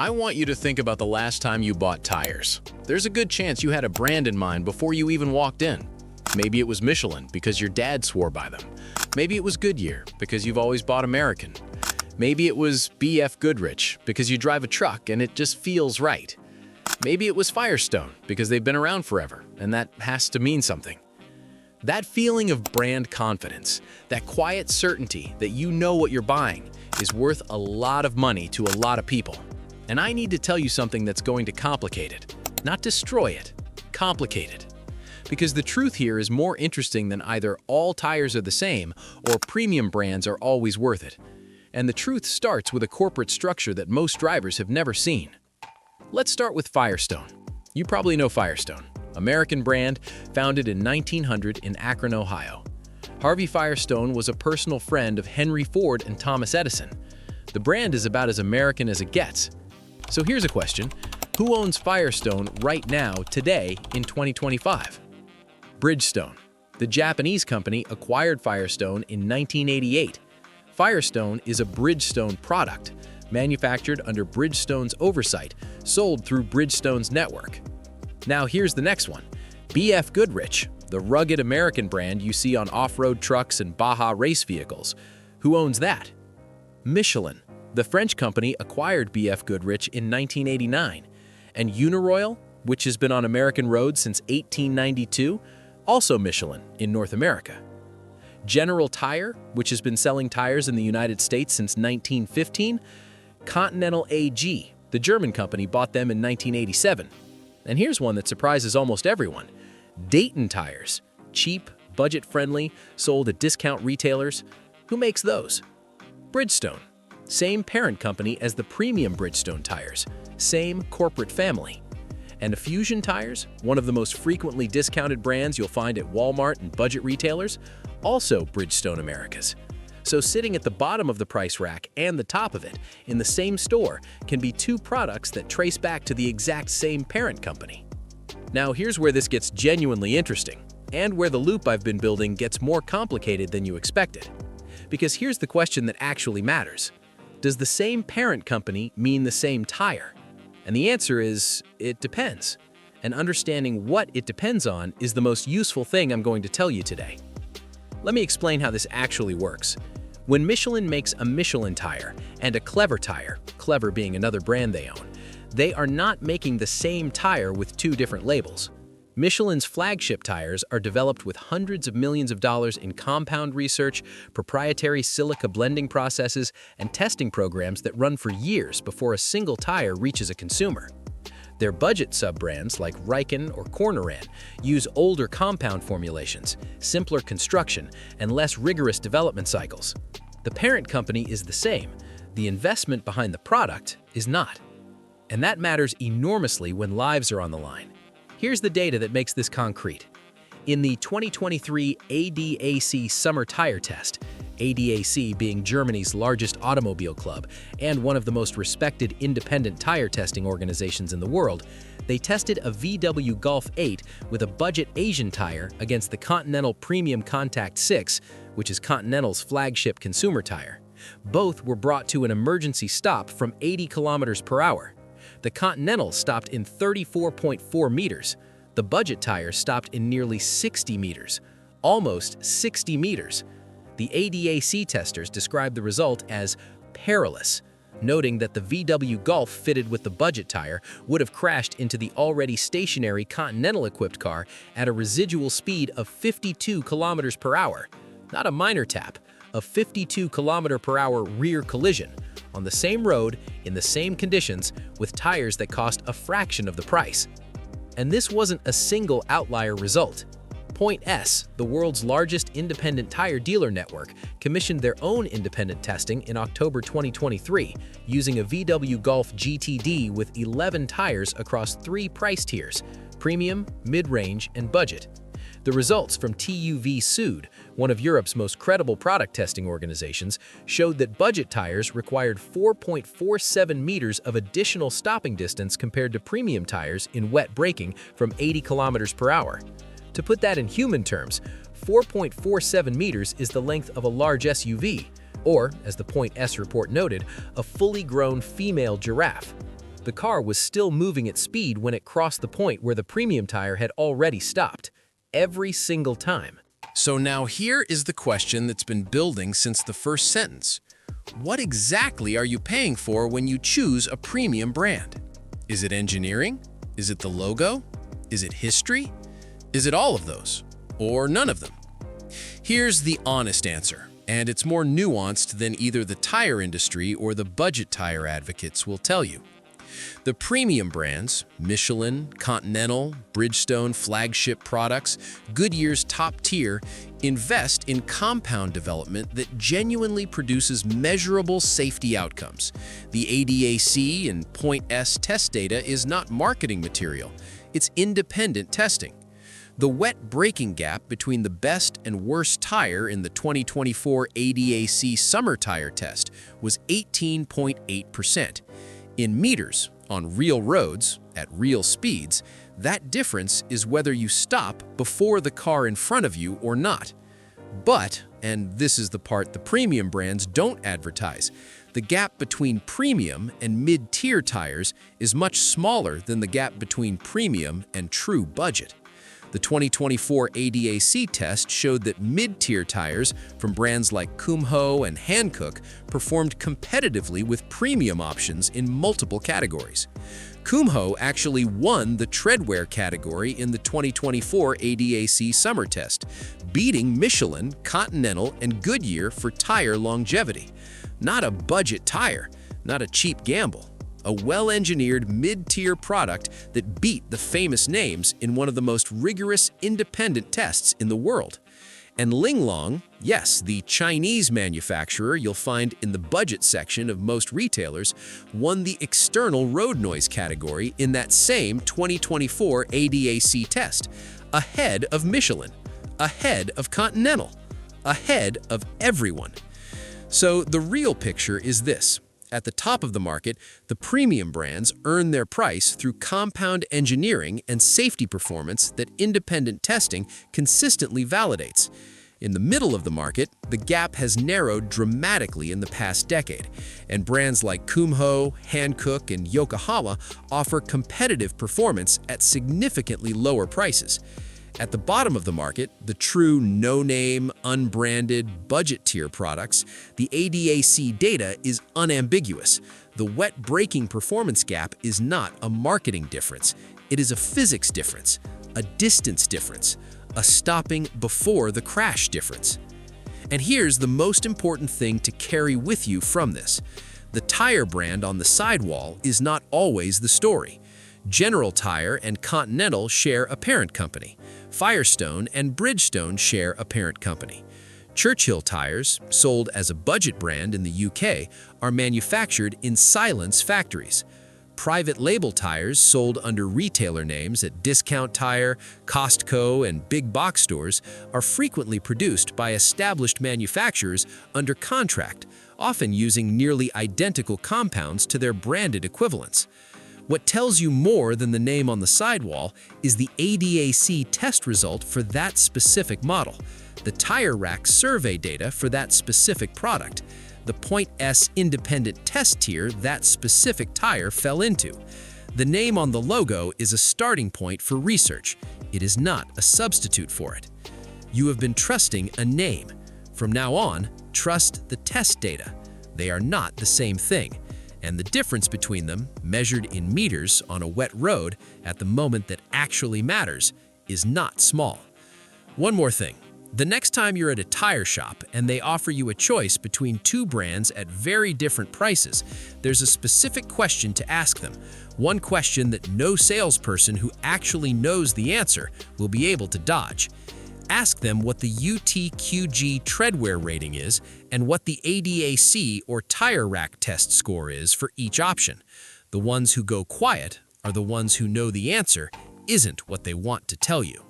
I want you to think about the last time you bought tires. There's a good chance you had a brand in mind before you even walked in. Maybe it was Michelin because your dad swore by them. Maybe it was Goodyear because you've always bought American. Maybe it was BFGoodrich because you drive a truck and it just feels right. Maybe it was Firestone because they've been around forever and that has to mean something. That feeling of brand confidence, that quiet certainty that you know what you're buying, is worth a lot of money to a lot of people. And I need to tell you something that's going to complicate it, not destroy it, complicate it. Because the truth here is more interesting than either all tires are the same or premium brands are always worth it. And the truth starts with a corporate structure that most drivers have never seen. Let's start with Firestone. You probably know Firestone, American brand founded in 1900 in Akron, Ohio. Harvey Firestone was a personal friend of Henry Ford and Thomas Edison. The brand is about as American as it gets. So here's a question. Who owns Firestone right now, today, in 2025? Bridgestone. The Japanese company acquired Firestone in 1988. Firestone is a Bridgestone product, manufactured under Bridgestone's oversight, sold through Bridgestone's network. Now here's the next one. BFGoodrich, the rugged American brand you see on off-road trucks and Baja race vehicles. Who owns that? Michelin. The French company acquired BFGoodrich in 1989. And Uniroyal, which has been on American roads since 1892, also Michelin in North America. General Tire, which has been selling tires in the United States since 1915, Continental AG, the German company, bought them in 1987. And here's one that surprises almost everyone. Dayton Tires, cheap, budget-friendly, sold at discount retailers. Who makes those? Bridgestone, same parent company as the premium Bridgestone tires, same corporate family. And Fusion Tires, one of the most frequently discounted brands you'll find at Walmart and budget retailers, also Bridgestone Americas. So sitting at the bottom of the price rack and the top of it in the same store can be two products that trace back to the exact same parent company. Now here's where this gets genuinely interesting, and where the loop I've been building gets more complicated than you expected. Because here's the question that actually matters. Does the same parent company mean the same tire? And the answer is, it depends. And understanding what it depends on is the most useful thing I'm going to tell you today. Let me explain how this actually works. When Michelin makes a Michelin tire and a Clever tire, Clever being another brand they own, they are not making the same tire with two different labels. Michelin's flagship tires are developed with hundreds of millions of dollars in compound research, proprietary silica blending processes, and testing programs that run for years before a single tire reaches a consumer. Their budget sub-brands like Riken or Cornoran use older compound formulations, simpler construction, and less rigorous development cycles. The parent company is the same. The investment behind the product is not. And that matters enormously when lives are on the line. Here's the data that makes this concrete. In the 2023 ADAC Summer Tire Test, ADAC being Germany's largest automobile club and one of the most respected independent tire testing organizations in the world, they tested a VW Golf 8 with a budget Asian tire against the Continental Premium Contact 6, which is Continental's flagship consumer tire. Both were brought to an emergency stop from 80 kilometers per hour. The Continental stopped in 34.4 meters. The budget tire stopped in nearly 60 meters, almost 60 meters. The ADAC testers described the result as perilous, noting that the VW Golf fitted with the budget tire would have crashed into the already stationary Continental-equipped car at a residual speed of 52 kilometers per hour. Not a minor tap, a 52 kilometer per hour rear collision on the same road in the same conditions with tires that cost a fraction of the price. And this wasn't a single outlier result. Point S, the world's largest independent tire dealer network, commissioned their own independent testing in October 2023 using a VW Golf GTD with 11 tires across 3 price tiers: premium, mid-range, and budget. The results from TÜV SÜD, one of Europe's most credible product testing organizations, showed that budget tires required 4.47 meters of additional stopping distance compared to premium tires in wet braking from 80 kilometers per hour. To put that in human terms, 4.47 meters is the length of a large SUV, or, as the Point S report noted, a fully grown female giraffe. The car was still moving at speed when it crossed the point where the premium tire had already stopped. Every single time. So now here is the question that's been building since the first sentence. What exactly are you paying for when you choose a premium brand? Is it engineering? Is it the logo? Is it history? Is it all of those? Or none of them? Here's the honest answer, and it's more nuanced than either the tire industry or the budget tire advocates will tell you. The premium brands, Michelin, Continental, Bridgestone flagship products, Goodyear's top tier, invest in compound development that genuinely produces measurable safety outcomes. The ADAC and Point S test data is not marketing material, it's independent testing. The wet braking gap between the best and worst tire in the 2024 ADAC summer tire test was 18.8%. In meters, on real roads, at real speeds, that difference is whether you stop before the car in front of you or not. But, and this is the part the premium brands don't advertise, the gap between premium and mid-tier tires is much smaller than the gap between premium and true budget. The 2024 ADAC test showed that mid-tier tires from brands like Kumho and Hankook performed competitively with premium options in multiple categories. Kumho actually won the treadwear category in the 2024 ADAC summer test, beating Michelin, Continental, and Goodyear for tire longevity. Not a budget tire, not a cheap gamble. A well-engineered mid-tier product that beat the famous names in one of the most rigorous independent tests in the world. And Linglong, yes, the Chinese manufacturer you'll find in the budget section of most retailers, won the external road noise category in that same 2024 ADAC test, ahead of Michelin, ahead of Continental, ahead of everyone. So the real picture is this. At the top of the market, the premium brands earn their price through compound engineering and safety performance that independent testing consistently validates. In the middle of the market, the gap has narrowed dramatically in the past decade, and brands like Kumho, Hankook, and Yokohama offer competitive performance at significantly lower prices. At the bottom of the market, the true no-name, unbranded, budget-tier products, the ADAC data is unambiguous. The wet braking performance gap is not a marketing difference. It is a physics difference, a distance difference, a stopping before the crash difference. And here's the most important thing to carry with you from this. The tire brand on the sidewall is not always the story. General Tire and Continental share a parent company. Firestone and Bridgestone share a parent company. Churchill tires, sold as a budget brand in the UK, are manufactured in Silence factories. Private label tires sold under retailer names at Discount Tire, Costco, and big box stores are frequently produced by established manufacturers under contract, often using nearly identical compounds to their branded equivalents. What tells you more than the name on the sidewall is the ADAC test result for that specific model, the tire rack survey data for that specific product, the Point S independent test tier that specific tire fell into. The name on the logo is a starting point for research. It is not a substitute for it. You have been trusting a name. From now on, trust the test data. They are not the same thing. And the difference between them, measured in meters on a wet road at the moment that actually matters, is not small. One more thing. The next time you're at a tire shop and they offer you a choice between two brands at very different prices, there's a specific question to ask them. One question that no salesperson who actually knows the answer will be able to dodge. Ask them what the UTQG treadwear rating is and what the ADAC or tire rack test score is for each option. The ones who go quiet are the ones who know the answer isn't what they want to tell you.